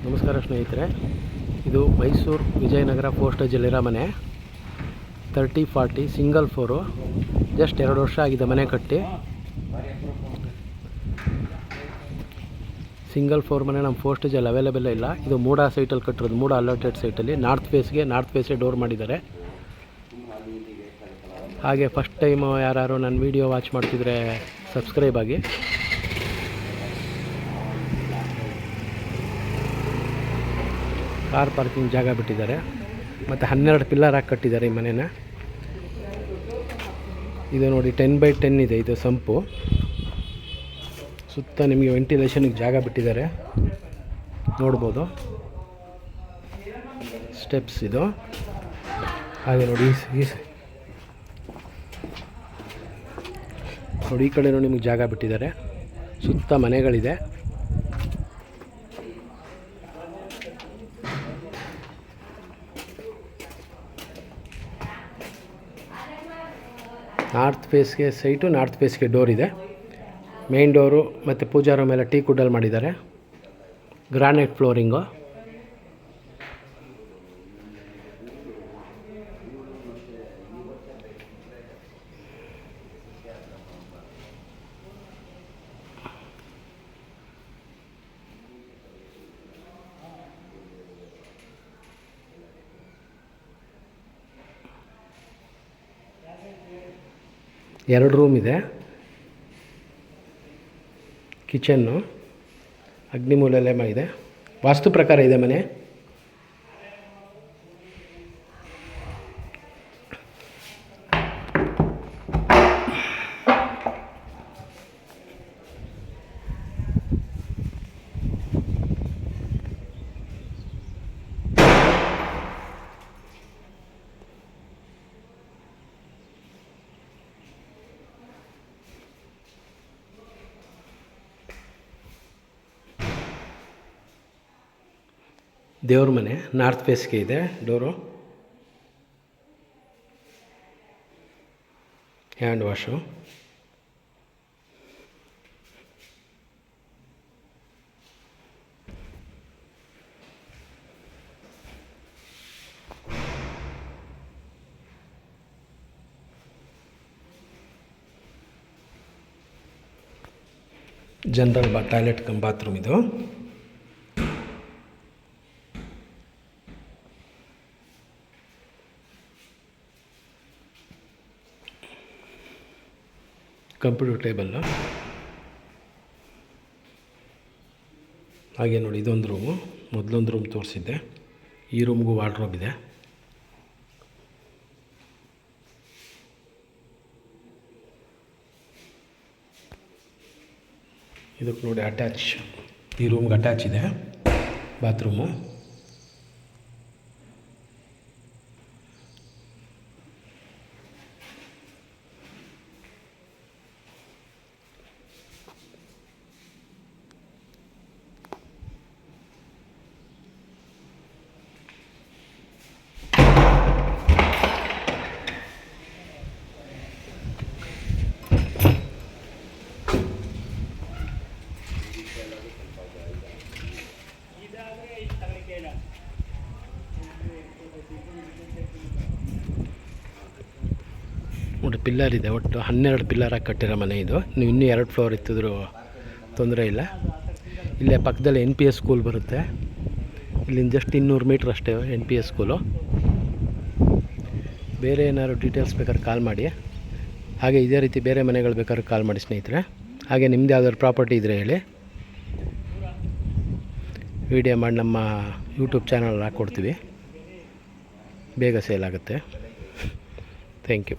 ನಮಸ್ಕಾರ ಸ್ನೇಹಿತರೆ, ಇದು ಮೈಸೂರು ವಿಜಯನಗರ ಪೋಸ್ಟೇಜಲ್ಲಿರೋ ಮನೆ 30-40 ಸಿಂಗಲ್ ಫ್ಲೋರು. ಜಸ್ಟ್ 2 ವರ್ಷ ಆಗಿದೆ ಮನೆ ಕಟ್ಟಿ. ಸಿಂಗಲ್ ಫ್ಲೋರ್ ಮನೆ ನಮ್ಮ ಪೋಸ್ಟೇಜಲ್ಲಿ ಅವೈಲೇಬಲ್ ಇಲ್ಲ. ಇದು ಮೂಡ ಸೈಟಲ್ಲಿ ಕಟ್ಟಿರೋದು, ಮೂಡ ಅಲರ್ಟೆಡ್ ಸೈಟಲ್ಲಿ. ನಾರ್ತ್ ಫೇಸೇ ಡೋರ್ ಮಾಡಿದ್ದಾರೆ. ಹಾಗೆ ಫಸ್ಟ್ ಟೈಮ್ ಯಾರು ನನ್ನ ವೀಡಿಯೋ ವಾಚ್ ಮಾಡ್ತಿದ್ರೆ ಸಬ್ಸ್ಕ್ರೈಬ್ ಆಗಿ. ಕಾರ್ ಪಾರ್ಕಿಂಗ್ ಜಾಗ ಬಿಟ್ಟಿದ್ದಾರೆ ಮತ್ತು 12 ಪಿಲ್ಲರ್ ಹಾಕಿ ಕಟ್ಟಿದ್ದಾರೆ ಈ ಮನೆನ. ಇದು ನೋಡಿ 10x10 ಇದೆ. ಇದು ಸಂಪು ಸುತ್ತ ನಿಮಗೆ ವೆಂಟಿಲೇಷನ್ಗೆ ಜಾಗ ಬಿಟ್ಟಿದ್ದಾರೆ, ನೋಡ್ಬೋದು. ಸ್ಟೆಪ್ಸ್ ಇದು. ಹಾಗೆ ನೋಡಿ ಈ ಕಡೆನೂ ನಿಮಗೆ ಜಾಗ ಬಿಟ್ಟಿದ್ದಾರೆ. ಸುತ್ತ ಮನೆಗಳಿದೆ. ನಾರ್ತ್ ಫೇಸ್ಗೆ ಸೈಟು, ನಾರ್ತ್ ಫೇಸ್ಗೆ ಡೋರ್ ಇದೆ. ಮೇನ್ ಡೋರು ಮತ್ತು ಪೂಜಾ ರೂಮ್ ಎಲ್ಲ ಟೀ ಕುಡ್ಡಲ್ಲಿ ಮಾಡಿದ್ದಾರೆ. Granite flooring. ಎರಡು ರೂಮ್ ಇದೆ. ಕಿಚನ್ನು, ಅಗ್ನಿಮೂಲೆಲ್ಲ ಇದೆ. ವಾಸ್ತು ಪ್ರಕಾರ ಇದೆ ಮನೆ. ದೇವ್ರ ಮನೆ ನಾರ್ತ್ ಫೇಸ್ಗೆ ಇದೆ door. Hand wash. General toilet cum bathroom ಇದು. Computer table. ಹಾಗೆ ನೋಡಿ ಇದೊಂದು ರೂಮು. ಮೊದಲೊಂದು ರೂಮ್ ತೋರಿಸಿದ್ದೆ. ಈ ರೂಮ್ಗೂ ವಾರ್ಡ್ರೋಬ್ ಇದೆ. ಇದಕ್ಕೆ ನೋಡಿ ಅಟ್ಯಾಚ್, ಈ ರೂಮ್ಗೆ ಅಟ್ಯಾಚ್ ಇದೆ ಬಾತ್ರೂಮು. ನೋಡಿ ಪಿಲ್ಲರ್ ಇದೆ. ಒಟ್ಟು 12 ಪಿಲ್ಲರ್ ಹಾಕಿ ಕಟ್ಟಿರೋ ಮನೆ ಇದು. ನೀವು ಇನ್ನೂ 2 ಫ್ಲೋರ್ ಇತ್ತಿದ್ರೂ ತೊಂದರೆ ಇಲ್ಲ. ಇಲ್ಲೇ ಪಕ್ಕದಲ್ಲಿ NPS ಸ್ಕೂಲ್ ಬರುತ್ತೆ. ಇಲ್ಲಿಂದ ಜಸ್ಟ್ 200 ಮೀಟ್ರ್ ಅಷ್ಟೇ NPS ಸ್ಕೂಲು. ಬೇರೆ ಏನಾದ್ರು ಡೀಟೇಲ್ಸ್ ಬೇಕಾದ್ರೆ ಕಾಲ್ ಮಾಡಿ. ಹಾಗೆ ಇದೇ ರೀತಿ ಬೇರೆ ಮನೆಗಳು ಬೇಕಾದ್ರೆ ಕಾಲ್ ಮಾಡಿ ಸ್ನೇಹಿತರೆ. ಹಾಗೆ ನಿಮ್ಮದು ಯಾವ್ದಾದ್ರು ಪ್ರಾಪರ್ಟಿ ಇದ್ದರೆ ಹೇಳಿ, ವಿಡಿಯೋ ಮಾಡಿ ನಮ್ಮ ಯೂಟ್ಯೂಬ್ ಚಾನಲ್ ಹಾಕ್ಕೊಡ್ತೀವಿ. ಬೇಗ ಸೇಲ್ ಆಗುತ್ತೆ. Thank you.